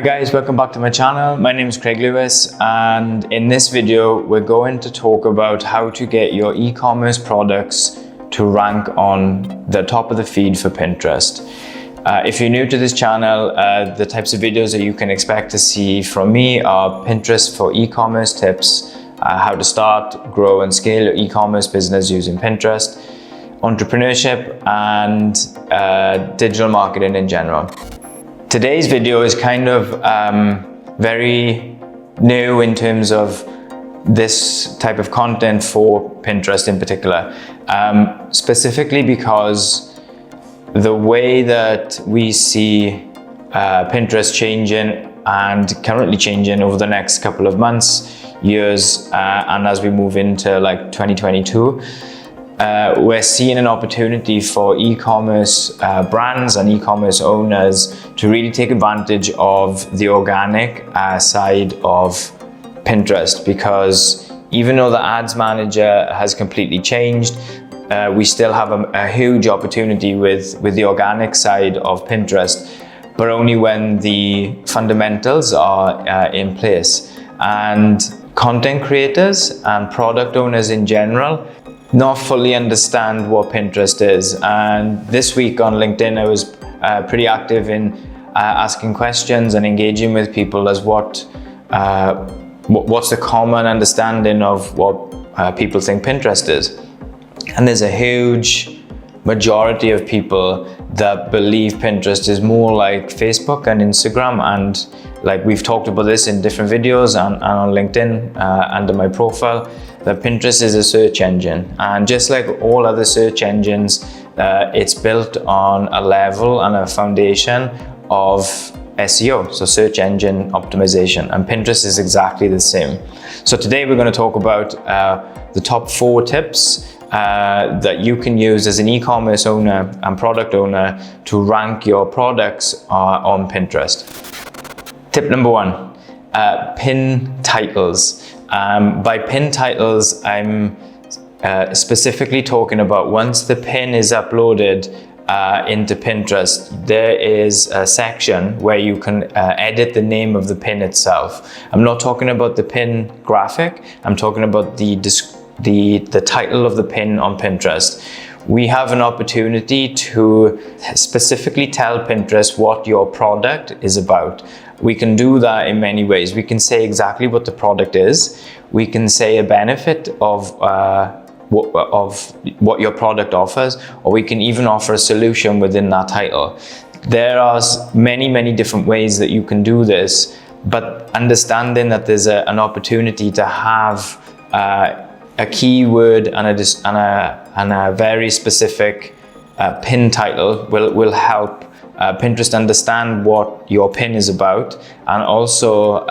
Hi guys, welcome back to my channel. My name is Craig Lewis, and in this video we're going to talk about how to get your e-commerce products to rank on the top of the feed for Pinterest. If you're new to this channel, the types of videos that you can expect to see from me are Pinterest for e-commerce tips, how to start, grow and scale your e-commerce business using Pinterest, entrepreneurship and digital marketing in general. Today's video is kind of very new in terms of this type of content for Pinterest in particular, specifically because the way that we see Pinterest changing and currently changing over the next couple of months, years, and as we move into like 2022, we're seeing an opportunity for e-commerce brands and e-commerce owners to really take advantage of the organic side of Pinterest, because even though the ads manager has completely changed, we still have a huge opportunity with the organic side of Pinterest, but only when the fundamentals are in place. And content creators and product owners in general not fully understand what Pinterest is. And this week on LinkedIn, I was pretty active in asking questions and engaging with people as what's the common understanding of what people think Pinterest is. And there's a huge majority of people that believe Pinterest is more like Facebook and Instagram, and like we've talked about this in different videos and on LinkedIn under my profile, that Pinterest is a search engine. And just like all other search engines, it's built on a level and a foundation of SEO, so search engine optimization, and Pinterest is exactly the same. So today we're going to talk about the top 4 tips that you can use as an e-commerce owner and product owner to rank your products on Pinterest. Tip number 1, pin titles. By pin titles, I'm specifically talking about once the pin is uploaded into Pinterest, there is a section where you can edit the name of the pin itself. I'm not talking about the pin graphic, I'm talking about the title of the pin on Pinterest. We have an opportunity to specifically tell Pinterest what your product is about. We can do that in many ways. We can say exactly what the product is. We can say a benefit of what your product offers, or we can even offer a solution within that title. There are many different ways that you can do this, but understanding that there's an opportunity to have a keyword and a very specific pin title will help Pinterest understand what your pin is about, and also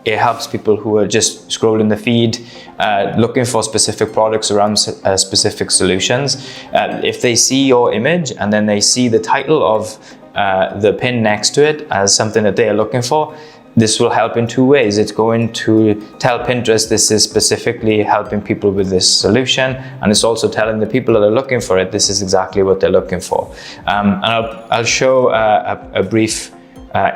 it helps people who are just scrolling the feed looking for specific products around specific solutions. If they see your image and then they see the title of the pin next to it as something that they are looking for, this will help in 2 ways. It's going to tell Pinterest this is specifically helping people with this solution, and it's also telling the people that are looking for it this is exactly what they're looking for. And I'll show a brief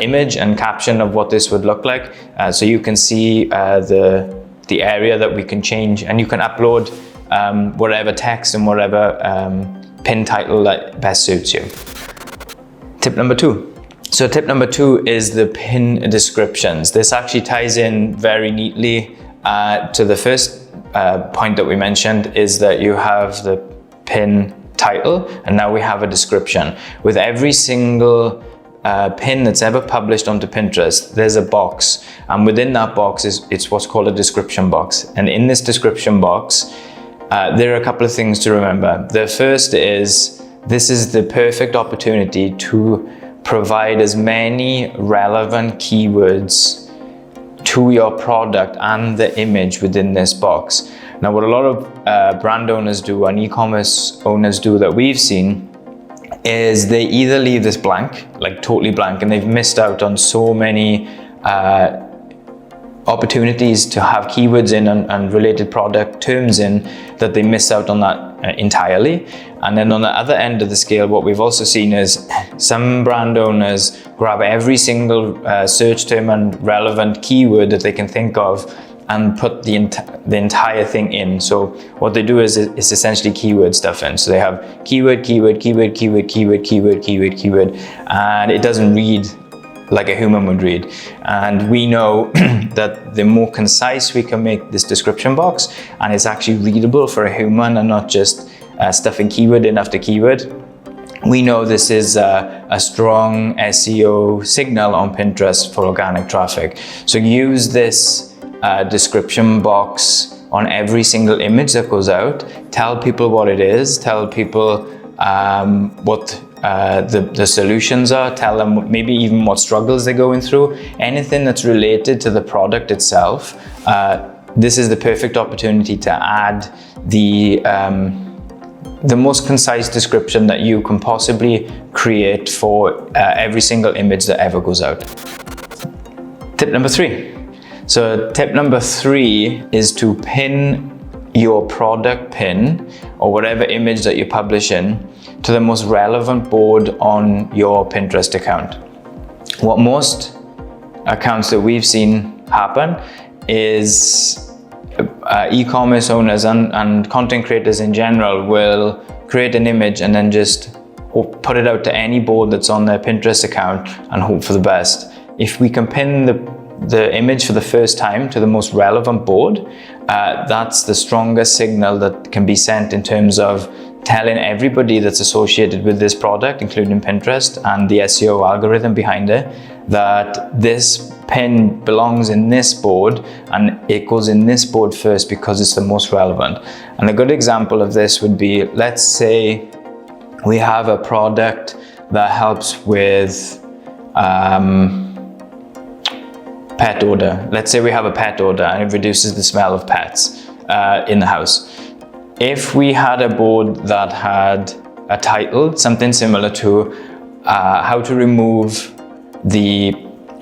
image and caption of what this would look like, so you can see the area that we can change, and you can upload whatever text and whatever pin title that best suits you. Tip number 2. So tip number 2 is the pin descriptions. This actually ties in very neatly to the first point that we mentioned, is that you have the pin title and now we have a description. With every single pin that's ever published onto Pinterest, there's a box, and within that box it's what's called a description box. And in this description box, there are a couple of things to remember. The first is, this is the perfect opportunity to provide as many relevant keywords to your product and the image within this box. Now, what a lot of brand owners do and e-commerce owners do that we've seen is they either leave this blank, like totally blank, and they've missed out on so many opportunities to have keywords in and related product terms in that they miss out on that entirely. And then on the other end of the scale, what we've also seen is some brand owners grab every single search term and relevant keyword that they can think of and put the entire thing in. So what they do is it's essentially keyword stuffing. So they have keyword, keyword, keyword, keyword, keyword, keyword, keyword, keyword, and it doesn't read like a human would read. And we know that the more concise we can make this description box, and it's actually readable for a human and not just stuffing keyword in after keyword, we know this is a strong SEO signal on Pinterest for organic traffic. So use this description box on every single image that goes out. Tell people what it is, tell people what the solutions are, tell them maybe even what struggles they're going through, anything that's related to the product itself. This is the perfect opportunity to add the most concise description that you can possibly create for every single image that ever goes out. Tip number 3. So tip number 3 is to pin your product pin or whatever image that you publish in to the most relevant board on your Pinterest account. What most accounts that we've seen happen is e-commerce owners and content creators in general will create an image and then just put it out to any board that's on their Pinterest account and hope for the best. If we can pin the image for the first time to the most relevant board, that's the strongest signal that can be sent in terms of telling everybody that's associated with this product, including Pinterest and the SEO algorithm behind it, that this pin belongs in this board and it goes in this board first because it's the most relevant. And a good example of this would be, let's say we have a product that helps with pet odor. Let's say we have a pet odor and it reduces the smell of pets in the house. If we had a board that had a title, something similar to how to remove the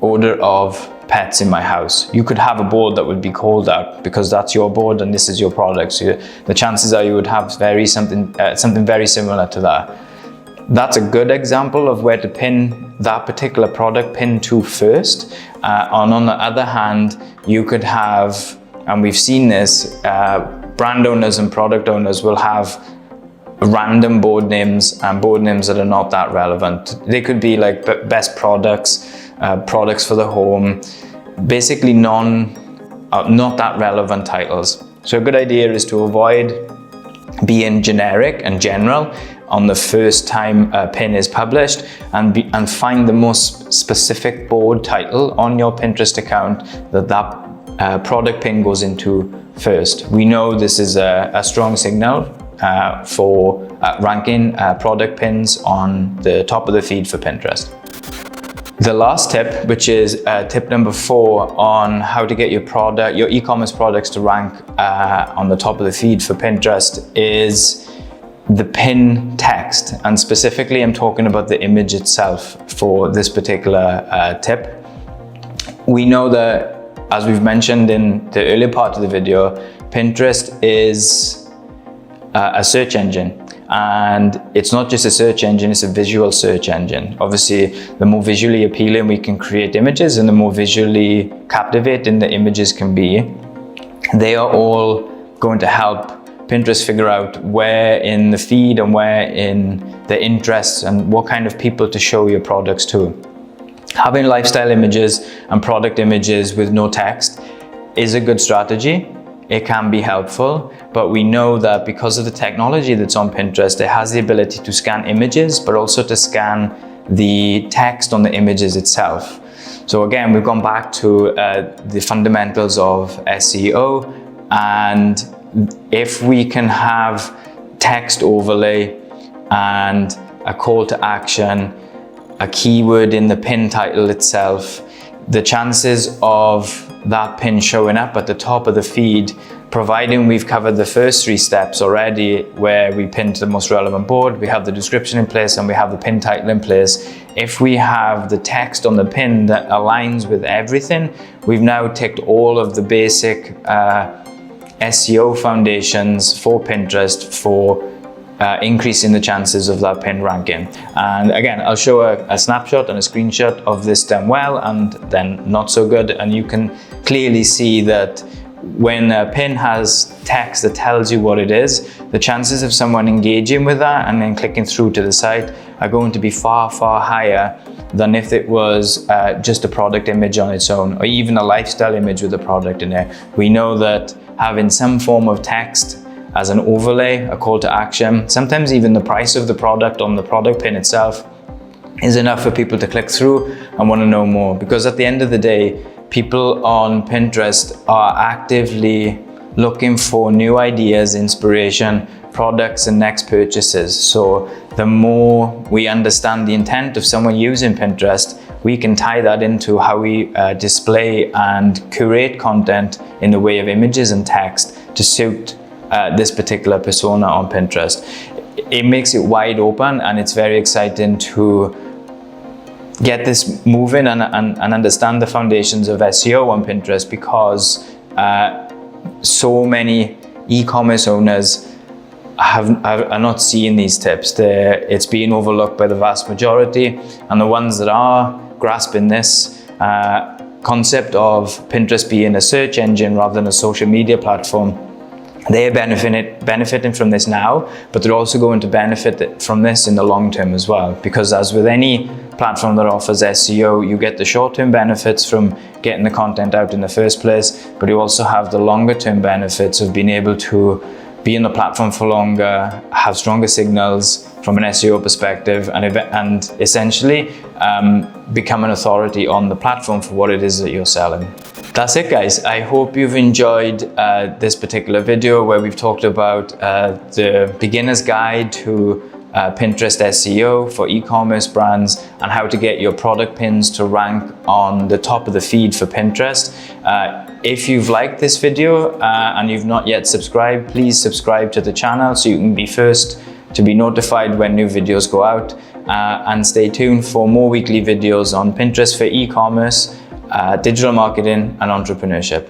odor of pets in my house, you could have a board that would be called out because that's your board and this is your product. So the chances are you would have something very similar to that. That's a good example of where to pin that particular product pin to first. And on the other hand, you could have, and we've seen this, brand owners and product owners will have random board names and board names that are not that relevant. They could be like best products, products for the home, basically not that relevant titles. So a good idea is to avoid being generic and general on the first time a pin is published and find the most specific board title on your Pinterest account that product pin goes into first. We know this is a strong signal for ranking product pins on the top of the feed for Pinterest. The last tip, which is tip number 4 on how to get your e-commerce products to rank on the top of the feed for Pinterest, is the pin text. And specifically, I'm talking about the image itself for this particular tip. We know that, as we've mentioned in the earlier part of the video, Pinterest is a search engine. And it's not just a search engine, it's a visual search engine. Obviously, the more visually appealing we can create images and the more visually captivating the images can be, they are all going to help Pinterest figure out where in the feed and where in the interests and what kind of people to show your products to. Having lifestyle images and product images with no text is a good strategy. It can be helpful, but we know that because of the technology that's on Pinterest, it has the ability to scan images, but also to scan the text on the images itself. So again, we've gone back to the fundamentals of SEO, and if we can have text overlay and a call to action, a keyword in the pin title itself, the chances of that pin showing up at the top of the feed providing we've covered the first 3 steps already, where we pin to the most relevant board, we have the description in place, and we have the pin title in place. If we have the text on the pin that aligns with everything, we've now ticked all of the basic SEO foundations for Pinterest for increasing the chances of that pin ranking. And again, I'll show a snapshot and a screenshot of this done well and then not so good, and you can clearly see that when a pin has text that tells you what it is, the chances of someone engaging with that and then clicking through to the site are going to be far, far higher than if it was just a product image on its own, or even a lifestyle image with a product in there. We know that having some form of text as an overlay, a call to action, sometimes even the price of the product on the product pin itself, is enough for people to click through and want to know more. Because at the end of the day, people on Pinterest are actively looking for new ideas, inspiration, products, and next purchases. So the more we understand the intent of someone using Pinterest, we can tie that into how we display and curate content in the way of images and text to suit this particular persona on Pinterest. It makes it wide open, and it's very exciting to get this moving and understand the foundations of SEO on Pinterest, because so many e-commerce owners are not seeing these tips. It's being overlooked by the vast majority, and the ones that are grasping this concept of Pinterest being a search engine rather than a social media platform, they're benefiting from this now, but they're also going to benefit from this in the long term as well. Because as with any platform that offers SEO, you get the short-term benefits from getting the content out in the first place, but you also have the longer-term benefits of being able to be on the platform for longer, have stronger signals from an SEO perspective, and essentially become an authority on the platform for what it is that you're selling. That's it, guys. I hope you've enjoyed this particular video where we've talked about the beginner's guide to Pinterest SEO for e-commerce brands and how to get your product pins to rank on the top of the feed for Pinterest. If you've liked this video and you've not yet subscribed, please subscribe to the channel so you can be first to be notified when new videos go out, and stay tuned for more weekly videos on Pinterest for e-commerce, digital marketing and entrepreneurship.